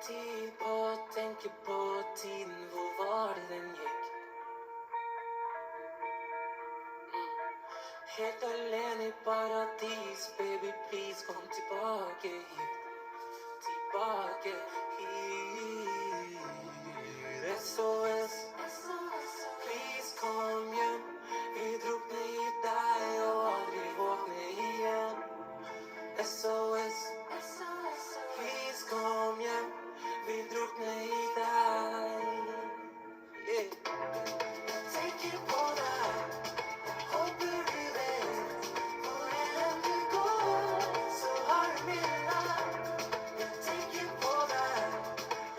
tid på å tenke på tiden, hvor var det den gikk? Helt alene i paradis, baby, please, kom tilbake hit. Tilbake hit. SOS, please, kom hjem. Vi drukner i deg og aldri våkner igjen. SOS, please, kom hjem. Vi drukner i deg. Yeah. Jeg tenker på deg. Håper du vet hvor enn du går, så har du min lapp. Jeg tenker på deg.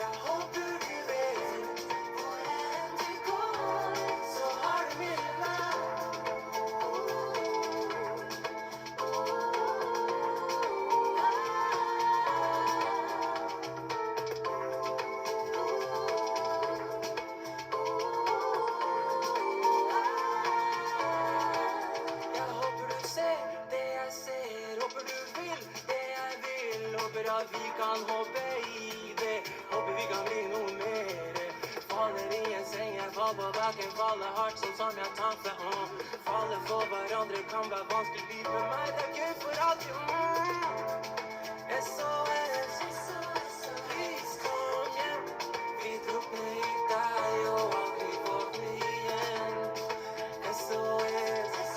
Jeg håper du vet hvor enn du går, så har du min lapp. Jeg håper du ser det jeg ser, håper du vil det jeg vil, håper at vi kan hoppe i det, håper vi kan bli noe mer. Faller i en seng, jeg faller på bakken, faller hardt sånn som jeg tante. Faller for hverandre kan være vanskelig, liv med meg, det er gøy for alltid. SOS, please kom hjem. Vi drukner i deg og aldri våkner igjen. SOS,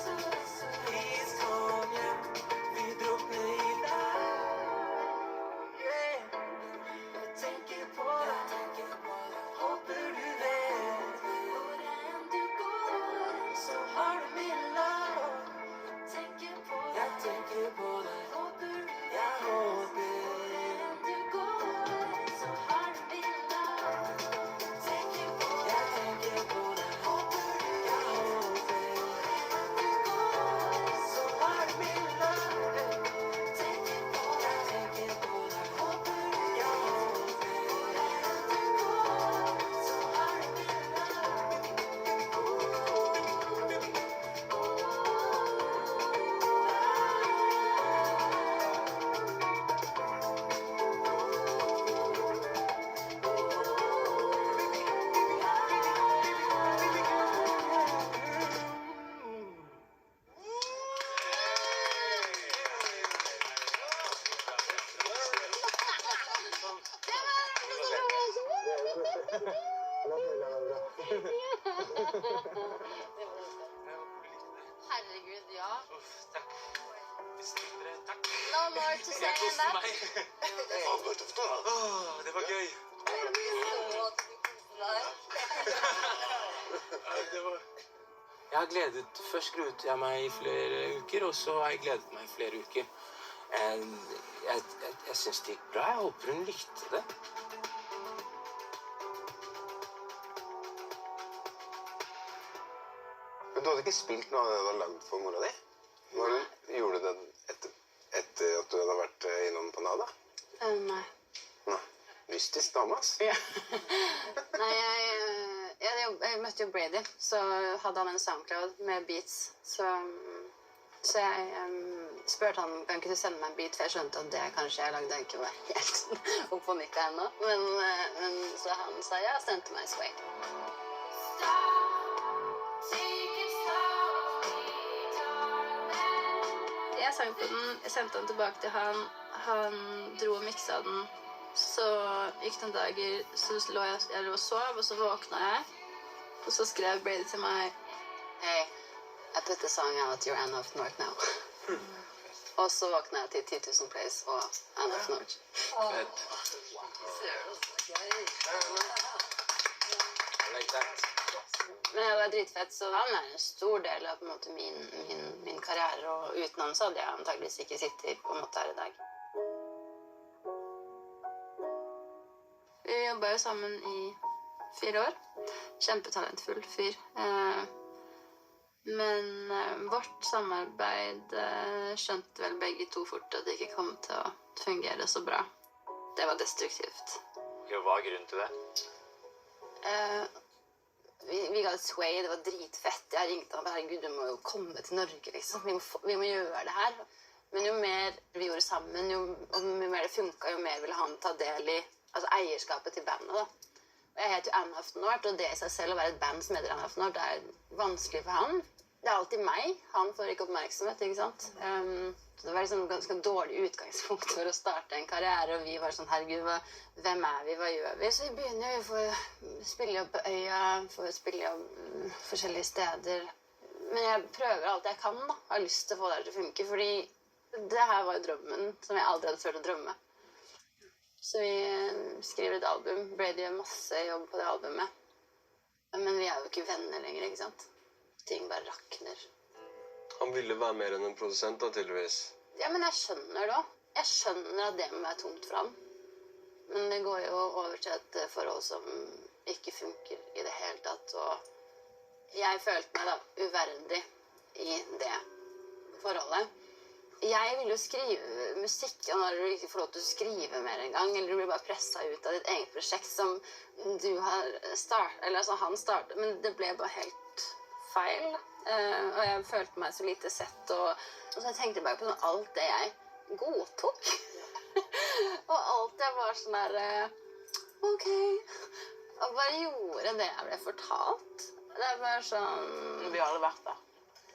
please kom hjem. Vi drukner i deg. Yeah. Jeg tenker på deg. Håper du vet hvor enn du går, så har du min love. Jeg tenker på deg. Jeg håper hvor enn du går, så har du min love. Jeg tenker på deg. Håper jeg håper hvor enn du går, så har du min love. Jeg tenker på deg. Håper jeg håper hvor enn du går, så har du min Herregud, ja. Takk. Takk. No more to say Jeg than koste that. meg. Det var gøy. Jeg har gledet, først gruet jeg meg i flere uker, og så har jeg gledet meg i flere uker. Jeg synes det gikk bra, jeg håper hun likte det. Men du hadde ikke spilt noe av det du hadde lagd for mora di? Gjorde du det etter at du hadde vært innom på Nada? Nei. Nei. Mystisk dame, ass. Ja. Nei, jeg møtte jo Brady, så hadde han en SoundCloud med beats. Så jeg spurte han, kan ikke du sende meg en beat, for jeg skjønte at det kanskje jeg lagde ikke var helt opp på nikka ennå. Men så han sa ja, sendte meg Sway. Jeg sang på den, jeg sendte den tilbake til han dro og miksa den, så gikk det noen dager, så lå jeg og sov, og så våkna jeg, og så skrev Brady til meg, «Hey, I put the song out, you're Anna of North now.» Og så våkna jeg til 10 000 plays og Anna of North. Men det var dritfett, så han er en stor del av på en måte, min karriere, og uten han så hadde jeg antageligvis ikke sittet på en måte her i dag. Vi jobbet jo sammen i 4 år. Kjempetalentfull fyr. Men vårt samarbeid skjønte vel begge to fort at det ikke kom til å fungere så bra. Det var destruktivt. Hva er grunnen til det? Vi ga et Sway, det var dritfett. Jeg ringte han, herregud, du må jo komme til Norge, liksom. Vi må gjøre det her. Men jo mer vi gjorde sammen, jo mer det funket, jo mer ville han ta del i altså eierskapet til bandet da. Og jeg heter jo Anne Aftenort, og det i seg selv å være et band som heter Anne Aftenort, det er vanskelig for han. Det er alltid meg. Han får ikke oppmerksomhet, ikke sant? Så det var liksom et ganske dårlig utgangspunkt for å starte en karriere, og vi var sånn, herregud, hvem er vi, hva gjør vi? Så vi begynner jo for å spille jobb på Øya, for å spille jobb forskjellige steder. Men jeg prøver alt jeg kan da, har lyst til å få det til å funke, fordi det her var jo drømmen som jeg aldri hadde tørt å drømme. Så vi skriver et album. Brady gjør masse jobb på det albumet. Men vi er jo ikke venner lenger, ikke sant? Ting bare rakner. Han ville være mer enn en produsent da, tydeligvis. Ja, men jeg skjønner det også. Jeg skjønner at det må være tungt for han. Men det går jo over til et forhold som ikke funker i det hele tatt. Og jeg følte meg da uverdig i det forholdet. Jeg vil jo skrive musikk, og når du ikke får lov til å skrive mer en gang, eller du blir bare presset ut av ditt eget prosjekt som du har startet, eller altså han startet, men det ble bare helt feil. Og jeg følte meg så lite sett, og så jeg tenkte bare på sånn, alt det jeg godtok. Og alt jeg var sånn der, ok, og bare gjorde det jeg ble fortalt. Det er bare sånn... Vi har aldri vært der.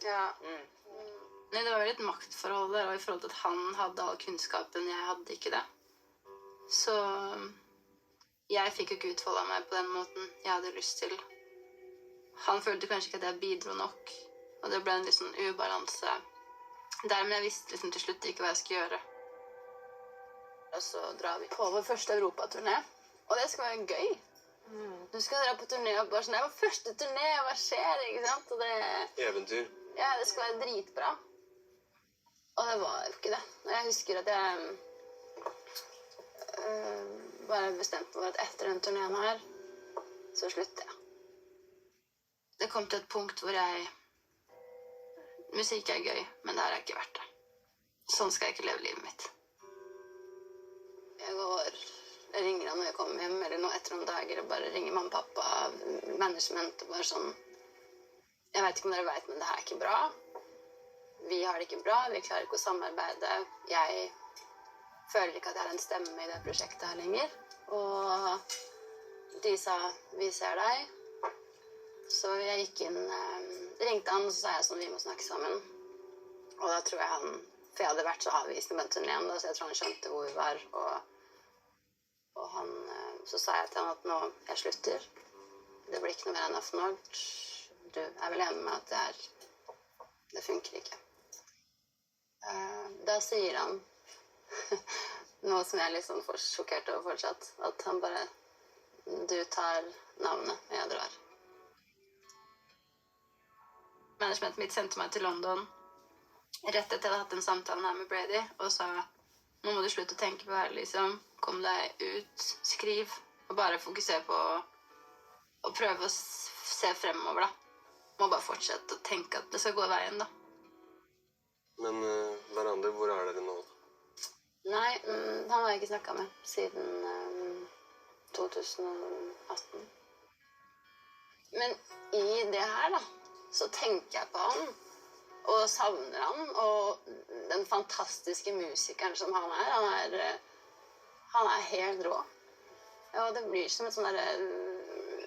Ja. Nei, det var jo et maktforhold der, og i forhold til at han hadde all kunnskapen, jeg hadde ikke det. Så jeg fikk jo ikke utfoldet meg på den måten jeg hadde lyst til. Han følte kanskje ikke at jeg bidro nok, og det ble en litt sånn ubalanse der, men jeg visste liksom til slutt ikke hva jeg skulle gjøre. Og så drar vi på vår første Europaturné, og det skal være gøy. Du skal dra på turné og bare sånn, det var første turné, hva skjer, ikke sant? Og det... Eventyr. Ja, det skal være dritbra. Og det var jo ikke det. Og jeg husker at jeg bare bestemte meg at etter den turneen her, så slutter jeg. Det kom til et punkt hvor musikk er gøy, men det her er ikke verdt det. Sånn skal jeg ikke leve livet mitt. Jeg ringer han når jeg kommer hjem, eller noe etter noen dager, og bare ringer mamma og pappa, management, og bare sånn, jeg vet ikke om dere vet, men det her er ikke bra. Vi har det ikke bra, vi klarer ikke å samarbeide. Jeg føler ikke at jeg har en stemme i det prosjektet her lenger. Og de sa, vi ser deg. Så jeg gikk inn, ringte han, og så sa jeg sånn, vi må snakke sammen. Og da tror jeg han, for jeg hadde vært så avvist med turneen, så jeg tror han skjønte hvor vi var. Og han, så sa jeg til han at nå, jeg slutter. Det blir ikke noe mer enn Aftenort. Du er vel enig med at det funker ikke. Da sier han noe som jeg er litt sånn sjokkert over fortsatt, at han bare, du tar navnet, og jeg drar. Managementet mitt sendte meg til London rett etter jeg hadde hatt en samtale her med Brady, og sa, nå må du slutte å tenke på det her, liksom. Kom deg ut, skriv, og bare fokusere på å prøve å se fremover, da. Må bare fortsette å tenke at det skal gå veien, da. Men hverandre, hvor er dere nå? Nei, han har jeg ikke snakket med siden 2018. Men i det her, da, så tenker jeg på han, og savner han, og den fantastiske musikeren som han er. Han er helt rå. Og det blir som et sånn der...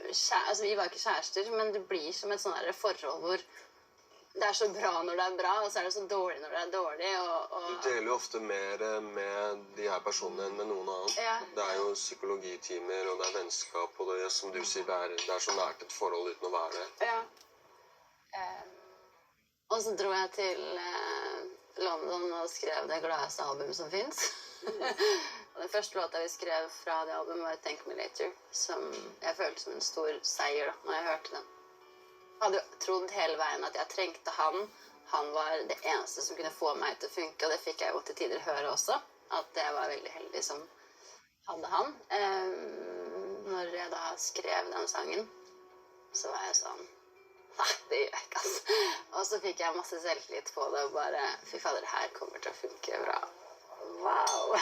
Altså, vi var ikke kjærester, men det blir som et sånn der forhold hvor det er så bra når det er bra, og så er det så dårlig når det er dårlig. Du deler jo ofte mer med de her personene enn med noen annen. Ja. Det er jo psykologitimer, og det er vennskap, og det, som du sier, det er så nært et forhold uten å være det. Ja. Og så dro jeg til London og skrev det gladeste albumet som finnes. Og den første låta vi skrev fra det albumet var Thank Me Later, som jeg følte som en stor seier da, når jeg hørte den. Jeg hadde jo trodd hele veien at jeg trengte han. Han var det eneste som kunne få meg til å funke, og det fikk jeg jo til tider høre også. At jeg var veldig heldig som hadde han. Når jeg da skrev den sangen, så var jeg sånn, nei, det gjør jeg ikke, altså. Og så fikk jeg masse selvtillit på det, og bare, fy fader, det her kommer til å funke bra. Wow!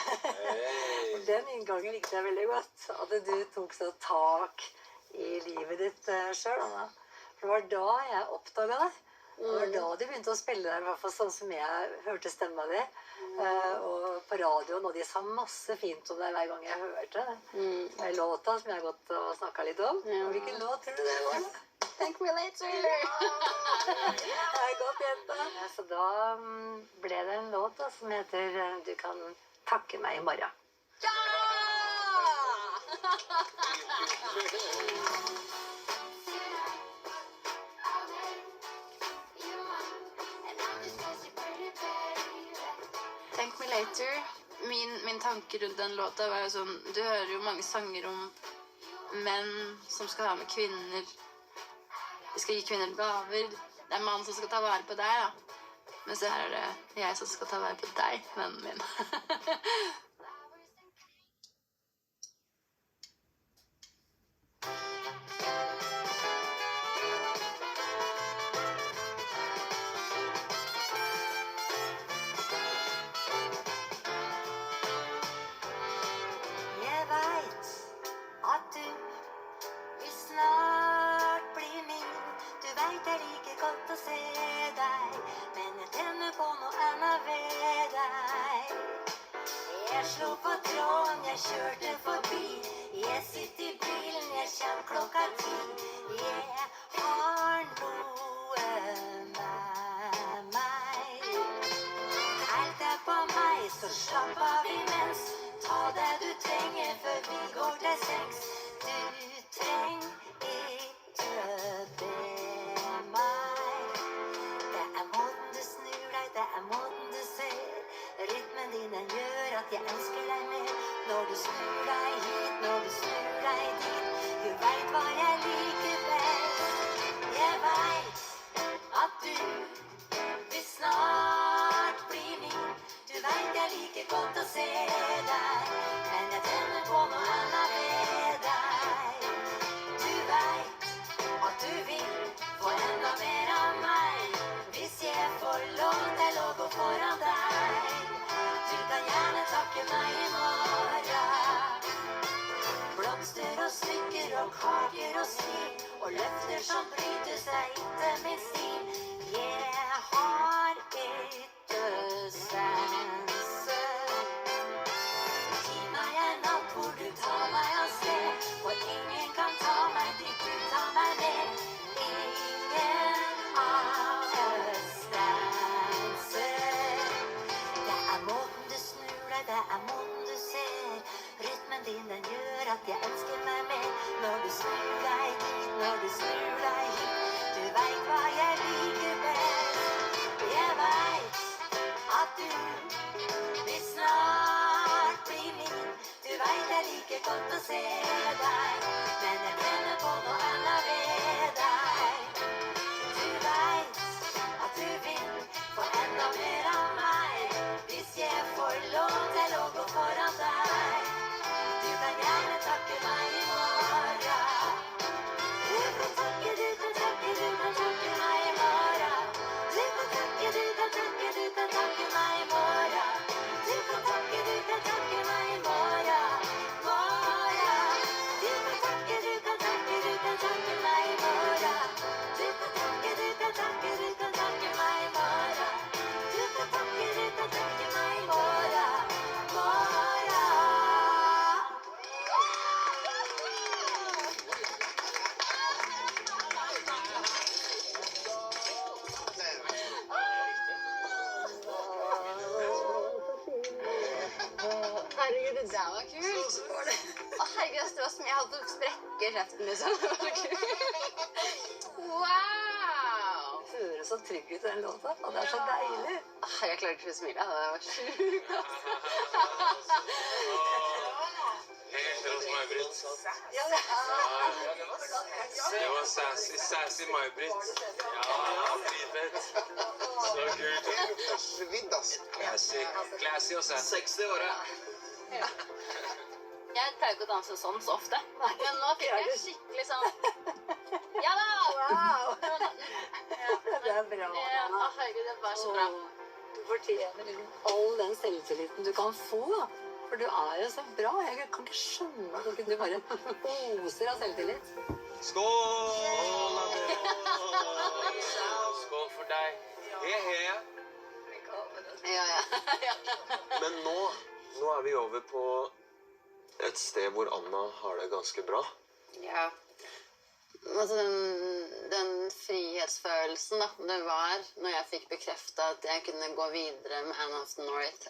Den inngangen likte jeg veldig godt. At du tok så tak i livet ditt selv, Anna. For det var da jeg oppdaget deg. Det var da de begynte å spille der, i hvert fall sånn som jeg hørte stemma di. Og på radioen, og de sa masse fint om deg hver gang jeg hørte det. Låta som jeg har gått og snakket litt om. Ja. Og hvilken låt tror du det var? Thank me later. Det er godt gjenta. Så da ble det en låt da, som heter Du kan takke meg i morgen. Ja! Thank me later. Min tanke rundt den låta var jo sånn, du hører jo mange sanger om menn som skal ha med kvinner. De skal gi kvinner gaver. Det er mannen som skal ta vare på deg, da. Men så her er det jeg som skal ta vare på deg, vennen min. Jeg vet at du vil snart bli min. Du vet jeg liker godt å se deg, men jeg tenner på noe annet ved deg. Jeg slo på tråden, jeg kjørte forbi. Jeg sitter i bilen, jeg kommer klokka 10. Jeg har noe med meg. Alt er på meg, så slapp av imens. Ta det du trenger før vi går til sengs. Du trenger ikke be meg. Det er måten du snur deg, det er måten du ser. Rytmen din den gjør at jeg elsker deg mer. Når du snur deg hit, når du snur deg dit. Du vet hva jeg liker best. Jeg vet at du vil snart bli min. Du vet jeg liker godt å se deg, men jeg tenner på noe annet ved deg. Du vet at du vil få enda mer av meg, hvis jeg får lov til å gå foran deg. Du kan gjerne takke meg i morgen. Blomster og smykker og kaker og smil, og løfter som bryter seg etter min stil. Jeg har ikke sanser. Gi meg en natt hvor du tar meg av sted, for ingen kan ta meg dit du tar meg med. Ingen av oss danser. Det er måten du snur deg, det er måten du ser. Rytmen din den gjør at jeg elsker meg mer. Når du snur deg dit, når du snur deg hit. Du vet hva jeg liker best. Jeg vet at du vil snart bli min. Du vet jeg liker godt å se deg, men jeg tenner på noe annet ved deg. Du vet at du vil få enda mer av meg, hvis jeg får lov til å gå foran deg. Du kan gjerne takke meg i morgen. Du kan takke, du kan takke, du kan takke meg i morgen. Du kan takke, du kan takke, du kan takke meg i morgen. Du kan takke, du kan takke meg i morgen. Morgen. Du kan takke, du kan takke, du kan takke meg i morgen. Du kan takke, du kan takke, du kan takke meg i morgen. Du kan takke, du kan takke meg i morgen. Morgen. Herregud, det der var kult. Å, herregud, det var som jeg hadde sprekker i kjeften, liksom. Det var kult. Wow! Det høres så trygg ut den låta, og det er så deilig. Åh, jeg klarer ikke å smile. Det var sjukt, Helt rått, May-Britt. Ja, Det var sassy May-Britt. Ja, dritfett. Så kult. Svidd, ass. Classy og sassy. 60-året. Jeg pleier ikke å danse sånn så ofte. Men nå fikk jeg skikkelig sånn... Ja da! wow! Ja, Det er bra. ja, å, herregud, det var så bra. Du fortjener all den selvtilliten du kan få. For du er jo så bra. Jeg kan ikke skjønne at du bare oser av selvtillit. Skål! Skål for Men nå er vi over på et sted hvor Anna har det ganske bra. Ja. Altså den frihetsfølelsen da, det var når jeg fikk bekreftet at jeg kunne gå videre med Anna of the North.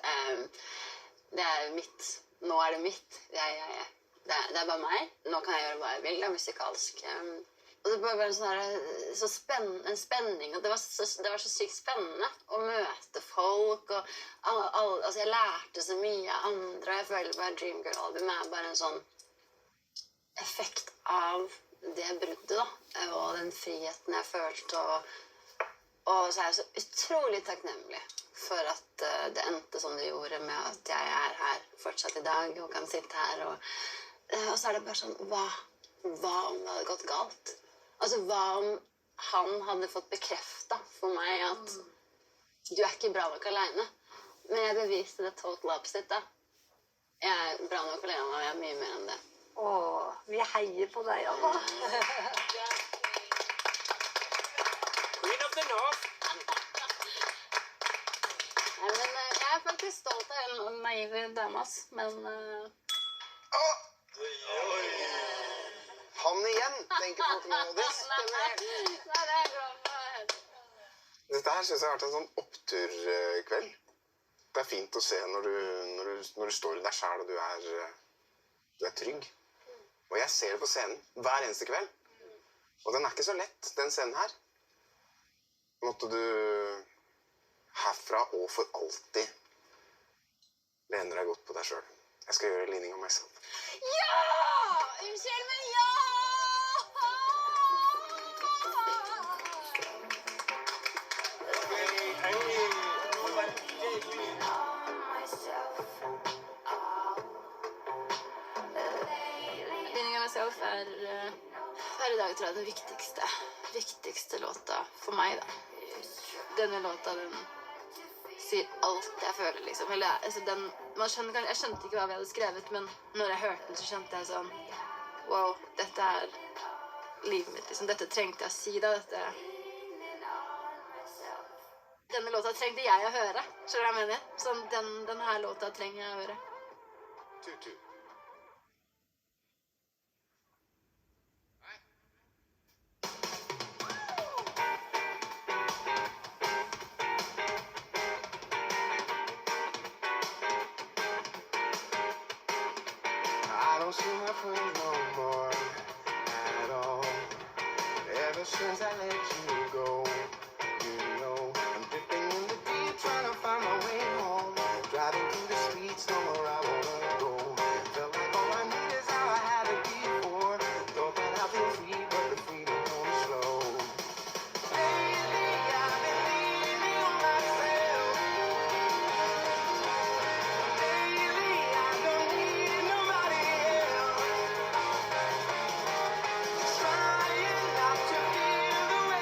Det er mitt. Nå er det mitt. Det er bare meg. Nå kan jeg gjøre hva jeg vil. Det er musikalsk. Og det var bare en spenning. Og det var så sykt spennende å møte folk. Og altså jeg lærte så mye av andre. Og jeg føler bare Dreamgirl-album er bare en sånn effekt av det bruddet da. Og den friheten jeg følte. Og så er jeg så utrolig takknemlig for at det endte som det gjorde, med at jeg er her fortsatt i dag og kan sitte her. Og så er det bare sånn, hva om det hadde gått galt? Altså, hva om han hadde fått bekreftet for meg at du er ikke bra nok alene? Men jeg beviste det total opposite da. Jeg er bra nok alene, og jeg er mye mer enn det. Vi heier på deg, Anna. Queen of the North! Nei, men jeg er faktisk stolt av en naive dame, ass. Men... Han igjen, tenker folk nå. Det stemmer helt. Nei, det er bra. Dette her synes jeg har vært en sånn oppturkveld. Det er fint å se når du står i deg selv og du er trygg. Og jeg ser det på scenen hver eneste kveld. Og den er ikke så lett, den scenen her. Måtte du herfra og for alltid lene deg godt på deg selv. Jeg skal gjøre ligning om meg selv. Ja! Unnskyld, men ja! Ligning av meg selv er i dag, tror jeg, den viktigste låta for meg, da. Denne låta, den sier alt jeg føler, liksom. Eller, altså, jeg skjønte ikke hva vi hadde skrevet, men når jeg hørte den, så skjønte jeg sånn, wow, dette er livet mitt, liksom. Dette trengte jeg å si, da. Denne låta trengte jeg å høre, skjønner du hva jeg mener? Sånn, denne låta trenger jeg å høre. Tutu. I don't see my friends no more at all. Ever since I let you go, you know I'm dipping in the deep, trying to find my way home. Driving through the streets, nowhere I wanna go. Felt like all I need is how I had it before. Thought that I feel free, but the freedom comes slow. Lately I've been leaning on myself. Lately I don't need nobody else. Trying not to feel the way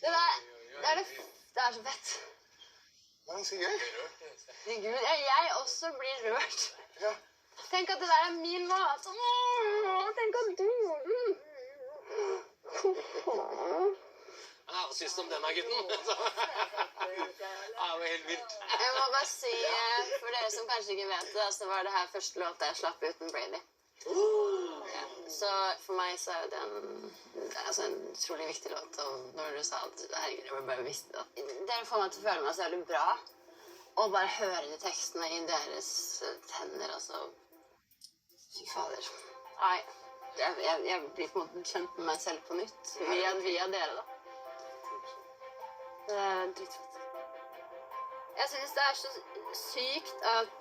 Det er så fett. Men så gøy. Gud, jeg også blir rørt. Ja. Tenk at det der er min mat. Tenk at du... Ja, hva synes du om denne gutten? Ja, det var helt vilt. Jeg må bare si, for dere som kanskje ikke vet det, så var det her første låt jeg slapp uten Brady. Ja, så for meg så er det en utrolig viktig låt, og når du sa at herregud, jeg bare visste det. Dere får meg til å føle meg så veldig bra, og bare høre de tekstene i deres tenner, altså. Fy fader. Nei, jeg blir på en måte kjent med meg selv på nytt, via dere da. Det er drittfett. Jeg synes det er så sykt at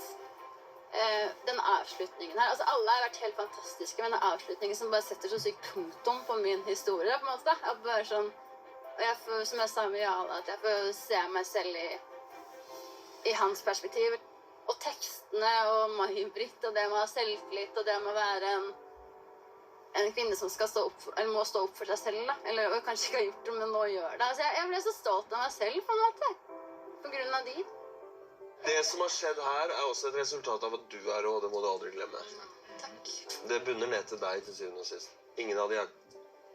den avslutningen her, altså alle har vært helt fantastiske, men den avslutningen som bare setter så sykt punktum på min historie, på en måte, at bare sånn, og jeg får, som jeg sa med Jale, at jeg får se meg selv i hans perspektiv, og tekstene, og Mahi-Britt, og det med å ha selvtillit, og det med å være en kvinne som skal må stå opp for seg selv, da, eller kanskje ikke har gjort det, men nå gjør det. Altså, jeg ble så stolt av meg selv, på en måte, på grunn av de. Det som har skjedd her, er også et resultat av at du er rå, det må du aldri glemme. Takk. Det bunner ned til deg til syvende og sist. Ingen av de her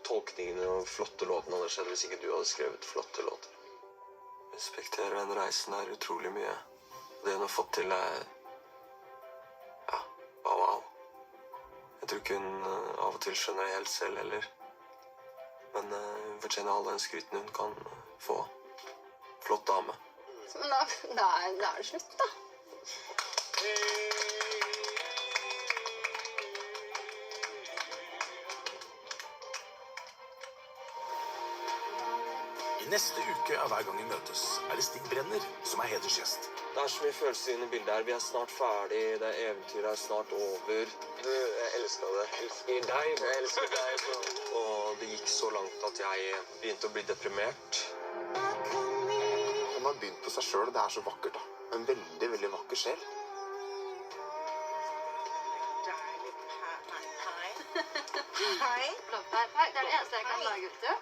tolkningene og flotte låtene hadde skjedd hvis ikke du hadde skrevet flotte låter. Respekterer den reisen er utrolig mye. Det hun har fått til er... Ja, wow. Jeg tror ikke hun av og til skjønner det helt selv heller. Men hun fortjener all den skryten hun kan få. Flott dame. Men da er det slutt, da. I neste uke av Hver gang vi møtes, er det Stig Brenner som er hedersgjest. Det er så mye følelser inne i bildet her. Vi er snart ferdig, det eventyret er snart over. Du, jeg elsker det. Jeg elsker deg. Jeg elsker deg. Og det gikk så langt at jeg begynte å bli deprimert. Han har bydd på seg selv, og det er så vakkert da. En veldig, veldig vakker sjel. Hei. Flott. Hei, det er det eneste jeg kan lage ut til.